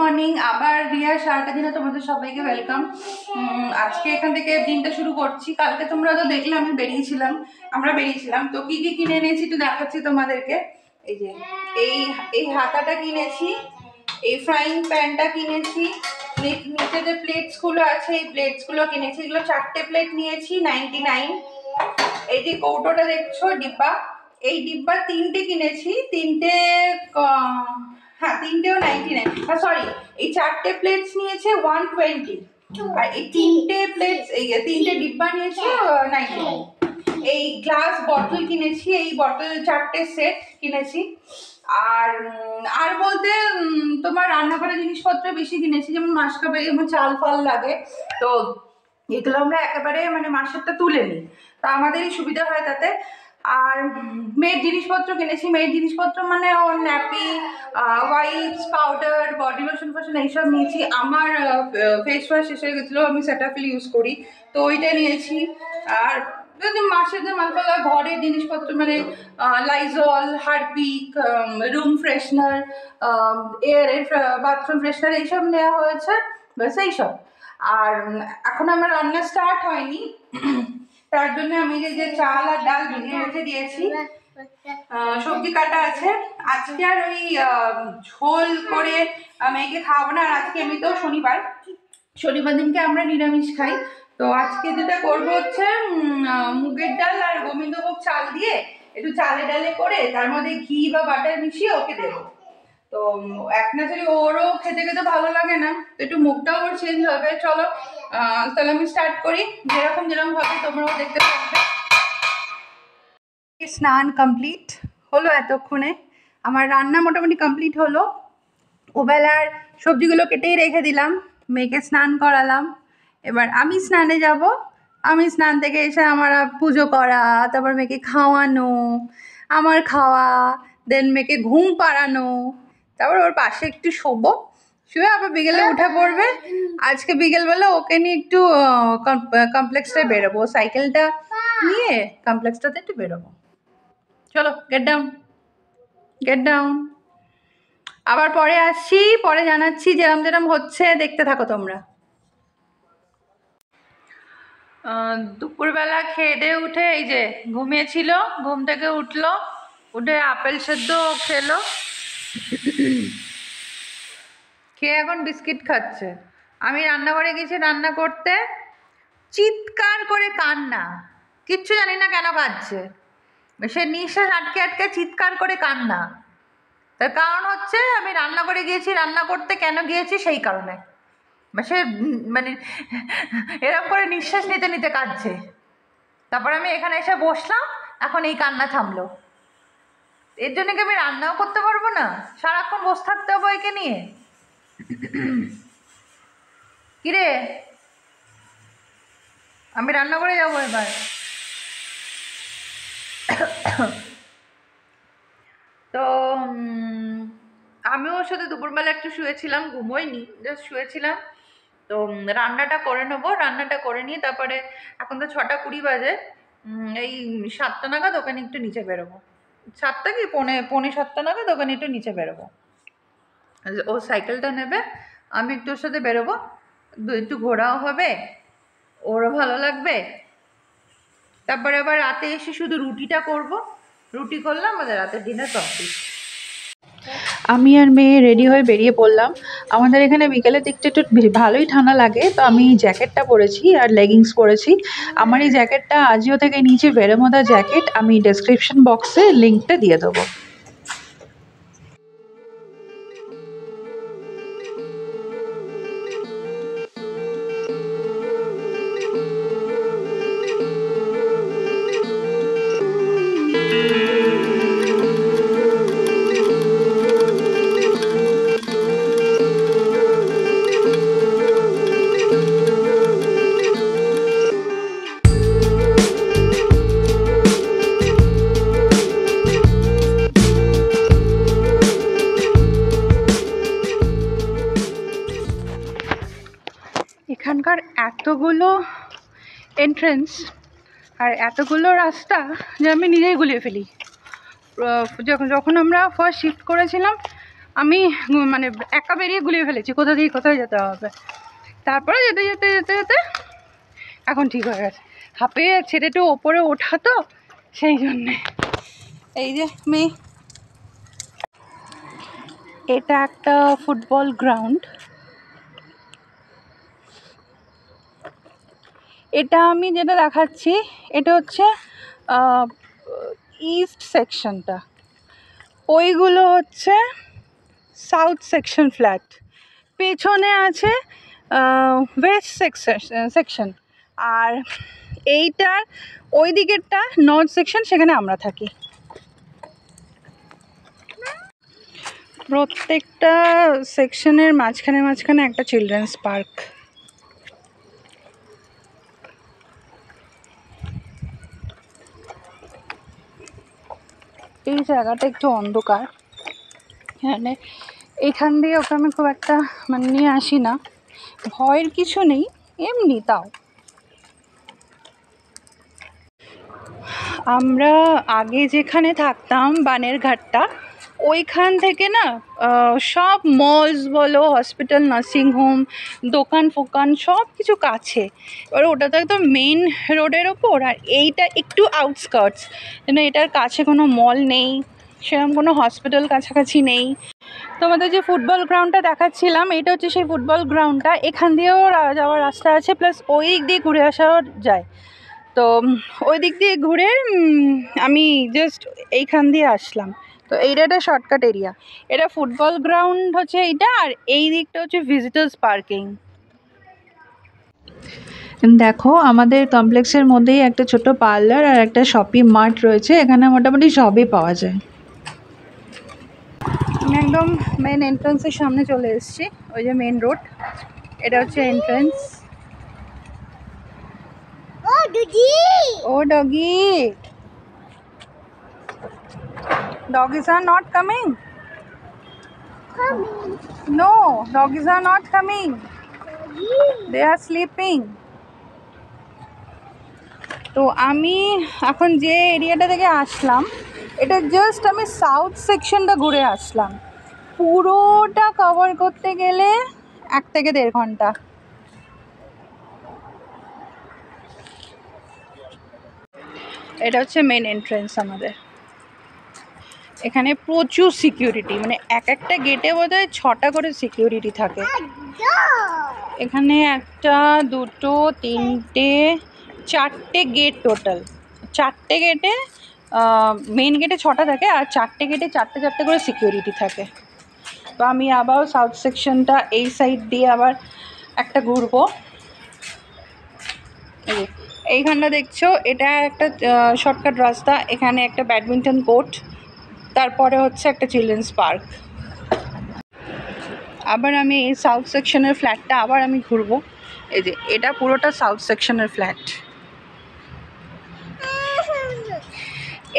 Morning. আবার রিয়া সারাটা দিনে তোমাদের সবাইকে ওয়েলকাম। আজকে এখান থেকে দিনটা শুরু করছি। কালকে তোমরা তো দেখলে আমরা বেরিয়েছিলাম। তো কি কি কিনে এনেছি একটু দেখাচ্ছি তোমাদেরকে। এই যে এই হাতাটা কিনেছি, এই ফ্রাইং প্যানটা কিনেছি, নিচে যে প্লেটসগুলো আছে এই প্লেটসগুলো কিনেছি। এগুলো 4টে প্লেট নিয়েছি 99। এই যে কৌটোটা দেখছো ডিব্বা, এই ডিব্বা 3টে কিনেছি, তিনটেও 99। সরি, এই 4টে প্লেটস নিয়েছে 120, আর এই 3টে প্লেটস, এই 3টে ডিব্বা নিয়েছে 99। এই গ্লাস বটল কিনেছি, এই বটল 4টে সেট কিনেছি। আর বলতে তোমার রান্নাঘরের জিনিসপত্র বেশি কিনেছি, যেমন মাসকাবারি, যেমন চাল ফাল লাগে, তো এগুলো আমরা একেবারে মানে মাসেরটা তুলে নিই, তা আমাদেরই সুবিধা হয় তাতে। আর মেয়ের জিনিসপত্র কিনেছি, মেয়ের জিনিসপত্র মানে ওর nappy, wipes, powder, body lotion ফোশন এইসব নিয়েছি। আমার ফেস ওয়াশ শেষ হয়ে গেছিলো, আমি সেটাফিল ইউজ করি, তো ওইটা নিয়েছি। আর যদি মাসের যে মালপালা ঘরের জিনিসপত্র মানে লাইজল, হারপিক, রুম ফ্রেশনার, এয়ারের বাথরুম ফ্রেশনার এইসব নেওয়া হয়েছে, ব্যাস এইসব। আর এখন আমার রান্না স্টার্ট হয়নি, তার জন্য আমি যে চাল আর ডাল ভিজিয়ে রেখে দিয়েছি, সবজি কাটা আছে। আজকে আর ওই ঝোল করে মেয়েকে খাওয়াবো না। আর আজকে এমনিতেও শনিবার দিনকে আমরা নিরামিষ খাই। তো আজকে যেটা করবো হচ্ছে মুগের ডাল আর গোবিন্দভোগ চাল দিয়ে একটু চালে ডালে করে তার মধ্যে ঘি বা বাটার মিশিয়ে ওকে দেবো। তো এক নাচারি ওরও খেতে খেতে ভালো লাগে না, তো একটু মুখটাও ওর চেঞ্জ হবে। চলো তাহলে আমি স্টার্ট করি, যেরকম ভাবে তোমরাও দেখতে পাবে। স্নান কমপ্লিট হলো এতক্ষণে, আমার রান্না মোটামুটি কমপ্লিট হলো। ওবেলার সবজিগুলো কেটেই রেখে দিলাম, মেয়েকে স্নান করালাম। এবার আমি স্নানে যাব। আমি স্নান থেকে এসে আমার পুজো করা, তারপর মেয়েকে খাওয়ানো, আমার খাওয়া, দেন মেয়েকে ঘুম পাড়ানো, তারপর ওর পাশে একটু শোবো, শুয়ে আবার বিকেলে উঠে পড়বে। আজকে বিকেলবেলা ওকে নিয়ে একটু কমপ্লেক্সটায় বেরোবো, সাইকেলটা নিয়ে কমপ্লেক্সটাতে একটু বেরোবো। চলো গেট ডাউন। আবার পরে আসছি, পরে জানাচ্ছি যেরম হচ্ছে, দেখতে থাকো তোমরা। দুপুরবেলা খেয়ে দিয়ে উঠে এই যে ঘুমিয়েছিল, ঘুম থেকে উঠলো, উঠে আপেল সেদ্ধ খেলো, খেয়ে এখন বিস্কিট খাচ্ছে। আমি রান্নাঘরে গেছি রান্না করতে, চিৎকার করে কান্না, কিচ্ছু জানি না কেন কাঁদছে, সে নিঃশ্বাস আটকে আটকে চিৎকার করে কান্না। তার কারণ হচ্ছে আমি রান্না করে গিয়েছি, রান্না করতে কেন গিয়েছি সেই কারণে সে মানে এরকম করে নিঃশ্বাস নিতে নিতে কাঁদছে। তারপর আমি এখানে এসে বসলাম, এখন এই কান্না থামলো। এর জন্য কি আমি রান্নাও করতে পারবো না? সারাক্ষণ বসে থাকতে হবে একে নিয়ে? কিরে, আমি রান্না করে যাবো এবার। তো আমি ওর সাথে দুপুরবেলা একটু শুয়েছিলাম, ঘুমোইনি, জাস্ট শুয়েছিলাম। তো রান্নাটা করে নেবো, রান্নাটা করে নিয়ে তারপরে, এখন তো 6:20 বাজে, এই 7টা নাগাদ ওখানে একটু নিচে বেরোবো। 7টা কি পৌনে 7টা নাগাদ ওখানে একটু নিচে বেরোবো। ও সাইকেলটা নেবে, আমি একটু ওর সাথে বেরোবো, একটু ঘোরাও হবে, ওরও ভালো লাগবে। তারপরে আবার রাতে এসে শুধু রুটিটা করব, রুটি করলাম, আমাদের রাতের ডিনার কমপ্লিট। আমি আর মেয়ে রেডি হয়ে বেরিয়ে পড়লাম। আমাদের এখানে বিকেলের দিকটা একটু ভালোই ঠান্ডা লাগে, তো আমি জ্যাকেটটা পরেছি আর লেগিংস পরেছি। আমার এই জ্যাকেটটা আজিও থেকে নিচে ভেরেমোদা জ্যাকেট, আমি ডেসক্রিপশন বক্সে লিঙ্কটা দিয়ে দেবো। এখানকার এতগুলো এন্ট্রেন্স আর এতগুলো রাস্তা যে আমি নিজেই গুলিয়ে ফেলি। যখন আমরা ফার্স্ট শিফট করেছিলাম আমি মানে একা বেরিয়ে গুলিয়ে ফেলেছি কোথা দিয়ে কোথায় যেতে হবে। তারপরে যেতে যেতে যেতে যেতে এখন ঠিক হয়ে গেছে। হাঁপিয়ে ছেড়েটু ওপরে ওঠা তো সেই জন্যে। এই যে মেয়ে, এটা একটা ফুটবল গ্রাউন্ড। এটা আমি যেটা দেখাচ্ছি এটা হচ্ছে ইস্ট সেকশনটা, ওইগুলো হচ্ছে সাউথ সেকশন ফ্ল্যাট, পেছনে আছে ওয়েস্ট সেকশন, আর এইটার ওই দিকেরটা নর্থ সেকশন, সেখানে আমরা থাকি। প্রত্যেকটা সেকশনের মাঝখানে মাঝখানে একটা চিলড্রেন্স পার্ক। এই জায়গাটা একটু অন্ধকার, মানে এখান দিয়ে ওকে আমি খুব একটা মানে নিয়ে আসি না, ভয়ের কিছু নেই এমনি। তাও আমরা আগে যেখানে থাকতাম বানেরঘাটটা, ওইখান থেকে না সব মলস বলো, হসপিটাল, নার্সিংহোম, দোকান ফোকান সব কিছু কাছে। এবার ওটা তো একদম মেন রোডের ওপর, আর এইটা একটু আউটস্কার্টস, যেন এটার কাছে কোনো মল নেই, সেরকম কোনো হসপিটাল কাছাকাছি নেই। তোমাদের যে ফুটবল গ্রাউন্ডটা দেখাচ্ছিলাম, এটা হচ্ছে সেই ফুটবল গ্রাউন্ডটা। এখান দিয়েও যাওয়ার রাস্তা আছে, প্লাস ওই দিক দিয়ে ঘুরে আসাও যায়। তো ওই দিক দিয়ে ঘুরে আমি জাস্ট এইখান দিয়ে আসলাম। তো এইটা একটা শর্টকাট এরিয়া। এটা ফুটবল গ্রাউন্ড হচ্ছে এইটা, আর এই দিকটা হচ্ছে ভিজিটার্স পার্কিং। দেখো আমাদের কমপ্লেক্সের মধ্যেই একটা ছোট পার্লার আর একটা শপিং মার্ট রয়েছে, এখানে মোটামুটি সবই পাওয়া যায়। আমি একদম মেন এন্ট্রান্সের সামনে চলে এসেছি, ওই যে মেন রোড, এটা হচ্ছে entrance. Oh doggy, doggies are not coming. No, doggies are not coming. They are sleeping. তো আমি এখন যে এরিয়াটা থেকে আসলাম, এটা জাস্ট আমি সাউথ সেকশনটা ঘুরে আসলাম। পুরোটা কভার করতে গেলে 1 থেকে 1.5 ঘন্টা। এটা হচ্ছে মেন এন্ট্রেন্স আমাদের। এখানে প্রচুর সিকিউরিটি, মানে একটা গেটে বোধহয় 6টা করে সিকিউরিটি থাকে। এখানে 1, 2, 3, 4টে গেট টোটাল। 4টে গেটে, মেন গেটে 6টা থাকে, আর 4টে গেটে 4টে করে সিকিউরিটি থাকে। তো আমি আবার সাউথ সেকশনটা এই সাইড দিয়ে আবার একটা ঘুরবো। এইখানটা দেখছো, এটা একটা শর্টকাট রাস্তা, এখানে একটা ব্যাডমিন্টন কোর্ট, তারপরে হচ্ছে একটা চিলড্রেন্স পার্ক। আবার আমি এই সাউথ সেকশনের ফ্ল্যাটটা আবার আমি ঘুরবো। এই যে এটা পুরোটা সাউথ সেকশনের ফ্ল্যাট।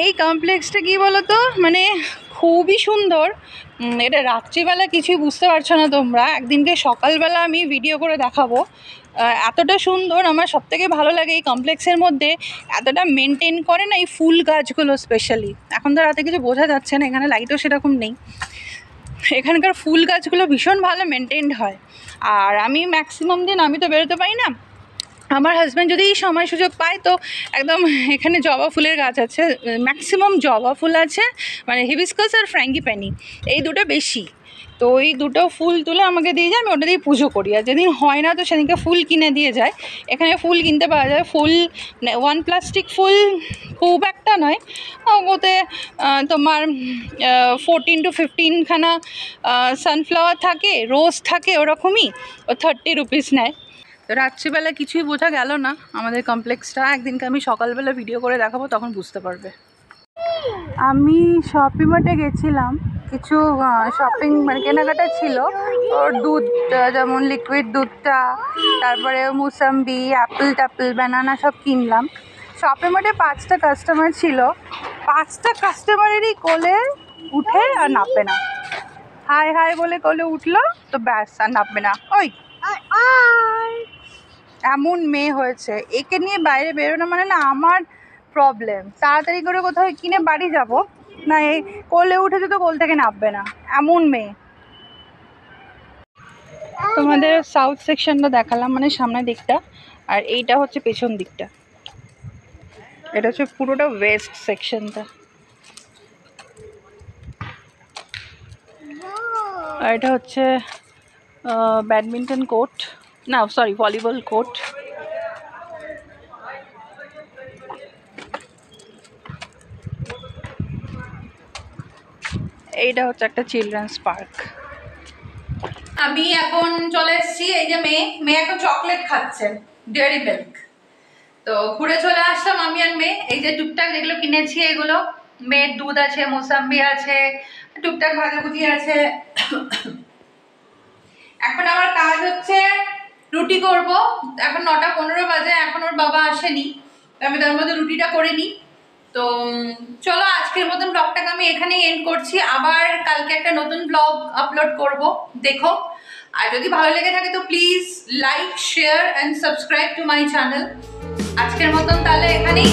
এই কমপ্লেক্সটা কি বলতো, মানে খুবই সুন্দর। এটা রাত্রিবেলা কিছুই বুঝতে পারছো না তোমরা, একদিনকে সকালবেলা আমি ভিডিও করে দেখাবো। এতটা সুন্দর, আমার সবথেকে ভালো লাগে এই কমপ্লেক্সের মধ্যে এতটা মেনটেন করে না এই ফুল গাছগুলো স্পেশালি। এখন তো রাতে কিছু বোঝা যাচ্ছে না, এখানে লাইটও সেরকম নেই। এখানকার ফুল গাছগুলো ভীষণ ভালো মেনটেনড হয়। আর আমি ম্যাক্সিমাম দিন আমি তো বেরোতে পারি না, আমার হাজব্যান্ড যদি সময় সুযোগ পায় তো একদম এখানে জবা ফুলের গাছ আছে, ম্যাক্সিমাম জবা ফুল আছে, মানে হিবিস্কাস আর ফ্র্যাঙ্গিপ্যানি, এই দুটো বেশি। তো ওই দুটো ফুল তুলে আমাকে দিয়ে যায়, আমি ওটা দিয়ে পুজো করি। আর যেদিন হয় না তো সেদিনকে ফুল কিনে দিয়ে যায়। এখানে ফুল কিনতে পাওয়া যায়, ফুল 1 প্লাস্টিক ফুল খুব একটা নয়, ওতে তোমার 14 to 15 খানা সানফ্লাওয়ার থাকে, রোজ থাকে, ওরকমই। ও 30 রুপিস নেয়। তো রাত্রিবেলা কিছুই বোঝা গেল না আমাদের কমপ্লেক্সটা, একদিনকে আমি সকালবেলা ভিডিও করে দেখাবো, তখন বুঝতে পারবে। আমি শপিং মার্টে গেছিলাম, কিছু শপিং মানে কেনাকাটা ছিল। ওর দুধ, যেমন লিকুইড দুধটা, তারপরে মুসাম্বি, অ্যাপেল ব্যানানা সব কিনলাম। শপিং মার্টে 5টা কাস্টমার ছিল, 5টা কাস্টমারেরই কোলে উঠে আর নামবে না। হাই হাই বলে কোলে উঠলো তো ব্যাস, আর নামবে না। ওই এমন মেয়ে হয়েছে, একে নিয়ে বাইরে বেরোনো মানে না আমার প্রবলেম। তাড়াতাড়ি করে কোথাও কিনে বাড়ি যাব, না এই কোলে উঠেছে তো কোল থেকে নামবে না, এমন মেয়ে। তোমাদের সাউথ সেকশনটা দেখালাম, মানে সামনের দিকটা, আর এইটা হচ্ছে পেছন দিকটা। এটা হচ্ছে পুরোটা ওয়েস্ট সেকশনটা। আর এটা হচ্ছে ব্যাডমিন্টন কোর্ট, না সরি ভলিবল কোর্ট। এইটা হচ্ছে একটা চিলড্রেন্স পার্ক। আমি এখন চলে এসেছি, এই যে মেয়ে এখন চকলেট খাচ্ছে, ডেয়ারি মিল্ক। তো ঘুরে চলে আসলাম আমি আর মেয়ে। এই যে টুকটাক যেগুলো কিনেছি এগুলো, মেয়ের দুধ আছে, মোসাম্বি আছে, টুকটাক ভাজাভুজি আছে। এখন আমার কাজ হচ্ছে রুটি করব। এখন 9:15 বাজে, এখন ওর বাবা আসেনি, আমি তার মধ্যে রুটিটা করে নিই। তো চলো আজকের মতন ব্লগটাকে আমি এখানেই এন্ড করছি। আবার কালকে একটা নতুন ব্লগ আপলোড করব, দেখো। আর যদি ভালো লেগে থাকে তো please like, share and subscribe to my channel. আজকের মতন তাহলে এখানেই